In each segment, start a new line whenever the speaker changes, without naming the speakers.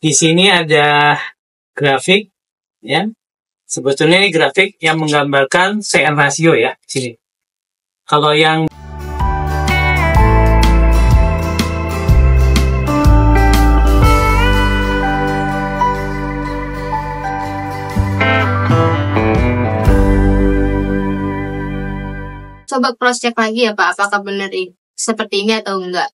Di sini ada grafik, ya. Sebetulnya ini grafik yang menggambarkan CN rasio ya, sini. Kalau yang
coba cross check lagi ya Pak, apakah benar seperti ini atau enggak.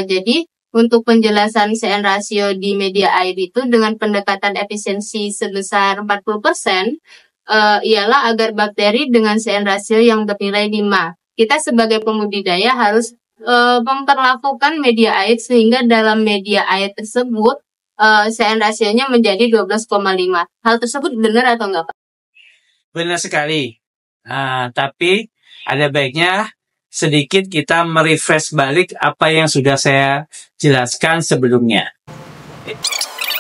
Jadi untuk penjelasan CN rasio di media air itu dengan pendekatan efisiensi sebesar 40%, ialah agar bakteri dengan CN rasio yang bernilai 5. Kita sebagai pembudidaya harus memperlakukan media air sehingga dalam media air tersebut CN rasionya menjadi 12,5. Hal tersebut benar atau enggak Pak?
benar sekali. Tapi ada baiknya sedikit kita merefresh balik apa yang sudah saya jelaskan sebelumnya.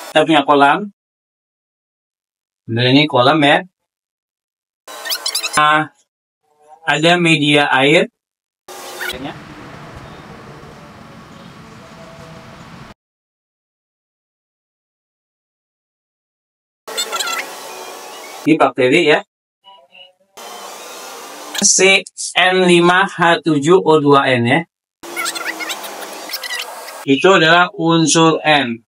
Kita punya kolam. Benar, ini kolam ya. Ada media air. Ini bakteri ya. CN5H7O2N ya. Itu adalah unsur N.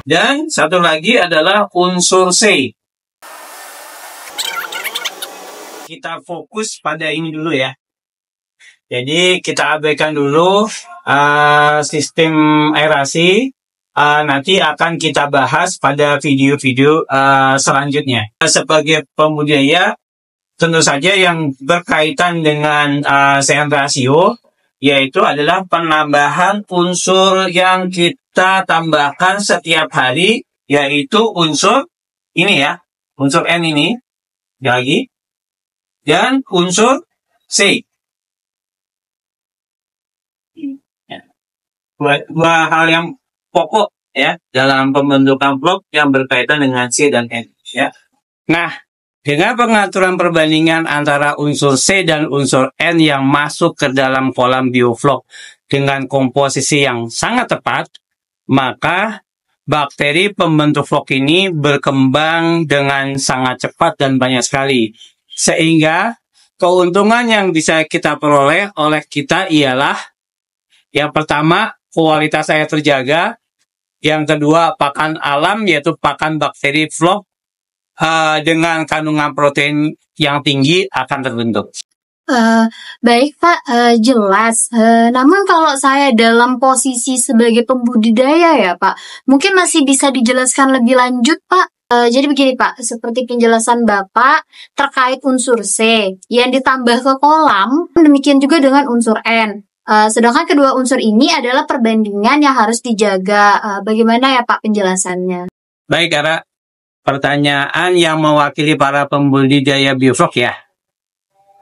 Dan satu lagi adalah unsur C. Kita fokus pada ini dulu ya. Jadi kita abaikan dulu sistem aerasi. Nanti akan kita bahas pada video-video selanjutnya. Sebagai pembudidaya, tentu saja yang berkaitan dengan CN rasio, yaitu adalah penambahan unsur yang kita tambahkan setiap hari, yaitu unsur ini ya, unsur N ini, lagi, dan unsur C. Dua hal yang pokok ya dalam pembentukan vlog yang berkaitan dengan C dan N ya. Nah, dengan pengaturan perbandingan antara unsur C dan unsur N yang masuk ke dalam kolam bioflok dengan komposisi yang sangat tepat, maka bakteri pembentuk vlog ini berkembang dengan sangat cepat dan banyak sekali. Sehingga keuntungan yang bisa kita peroleh oleh kita ialah yang pertama, kualitas air terjaga. Yang kedua, pakan alam, yaitu pakan bakteri vlog dengan kandungan protein yang tinggi akan terbentuk.
Baik Pak, jelas. Namun kalau saya dalam posisi sebagai pembudidaya ya Pak, mungkin masih bisa dijelaskan lebih lanjut Pak. Jadi begini Pak, seperti penjelasan Bapak terkait unsur C yang ditambah ke kolam, demikian juga dengan unsur N. Sedangkan kedua unsur ini adalah perbandingan yang harus dijaga. Bagaimana ya Pak penjelasannya?
Baik, karena pertanyaan yang mewakili para pembudidaya bioflok ya.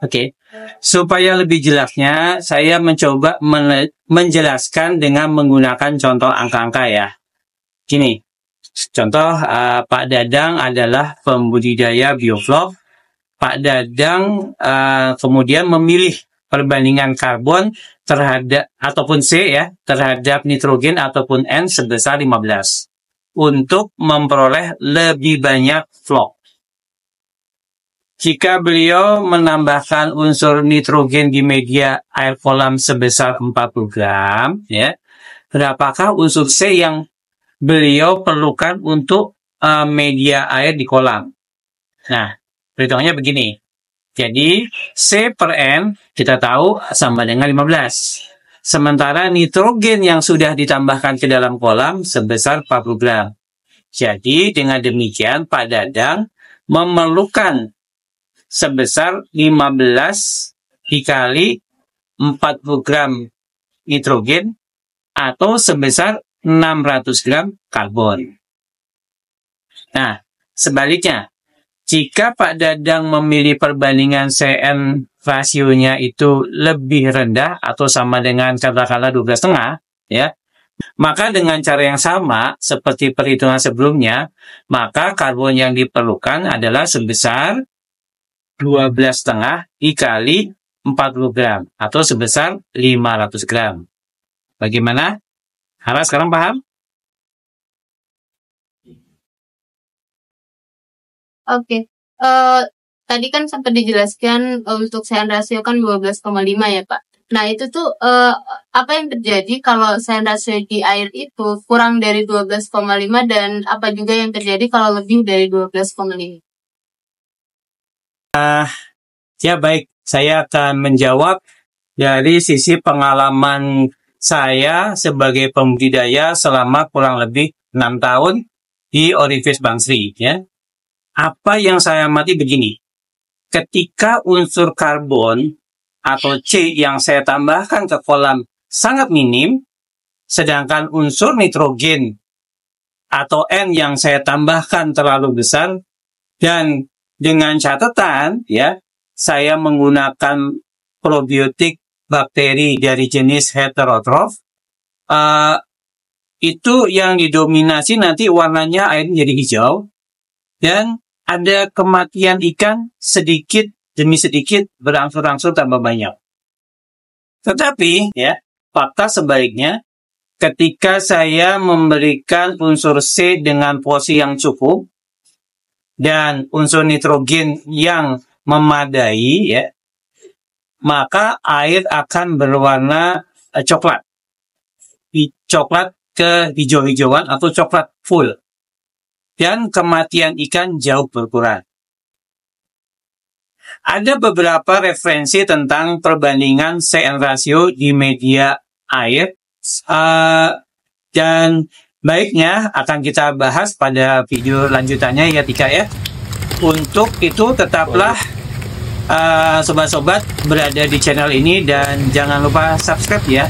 Oke. Supaya lebih jelasnya, saya mencoba menjelaskan dengan menggunakan contoh angka-angka ya. Gini, contoh Pak Dadang adalah pembudidaya bioflok. Pak Dadang kemudian memilih perbandingan karbon terhadap ataupun C ya terhadap nitrogen ataupun N sebesar 15 untuk memperoleh lebih banyak vlog. Jika beliau menambahkan unsur nitrogen di media air kolam sebesar 40 gram ya, berapakah unsur C yang beliau perlukan untuk media air di kolam? Nah, perhitungannya begini. Jadi, C per N kita tahu sama dengan 15. Sementara nitrogen yang sudah ditambahkan ke dalam kolam sebesar 40 gram. Jadi, dengan demikian Pak Dadang memerlukan sebesar 15 dikali 40 gram nitrogen atau sebesar 600 gram karbon. Nah, sebaliknya, jika Pak Dadang memilih perbandingan CN rasionya itu lebih rendah atau sama dengan katakanlah 12,5 ya, maka dengan cara yang sama seperti perhitungan sebelumnya, maka karbon yang diperlukan adalah sebesar 12,5 dikali 40 gram atau sebesar 500 gram. Bagaimana? Harap sekarang paham?
Oke. Tadi kan sempat dijelaskan untuk cyan rasio kan 12,5 ya Pak. Nah itu tuh apa yang terjadi kalau cyan rasio di air itu kurang dari 12,5 dan apa juga yang terjadi kalau lebih dari 12,5?
Ya baik, saya akan menjawab dari sisi pengalaman saya sebagai pembudidaya selama kurang lebih 6 tahun di Orifice Bangsri. Ya. Apa yang saya amati begini, ketika unsur karbon atau C yang saya tambahkan ke kolam sangat minim, sedangkan unsur nitrogen atau N yang saya tambahkan terlalu besar, dan dengan catatan ya, saya menggunakan probiotik bakteri dari jenis heterotrof, itu yang didominasi nanti warnanya air jadi hijau, dan ada kematian ikan sedikit demi sedikit berangsur-angsur tambah banyak. Tetapi ya, fakta sebaliknya, ketika saya memberikan unsur C dengan porsi yang cukup dan unsur nitrogen yang memadai ya, maka air akan berwarna coklat. Coklat ke hijau-hijauan atau coklat full. Dan kematian ikan jauh berkurang. Ada beberapa referensi tentang perbandingan CN rasio di media air, dan baiknya akan kita bahas pada video lanjutannya ya Tika ya. Untuk itu tetaplah sobat-sobat berada di channel ini dan jangan lupa subscribe ya.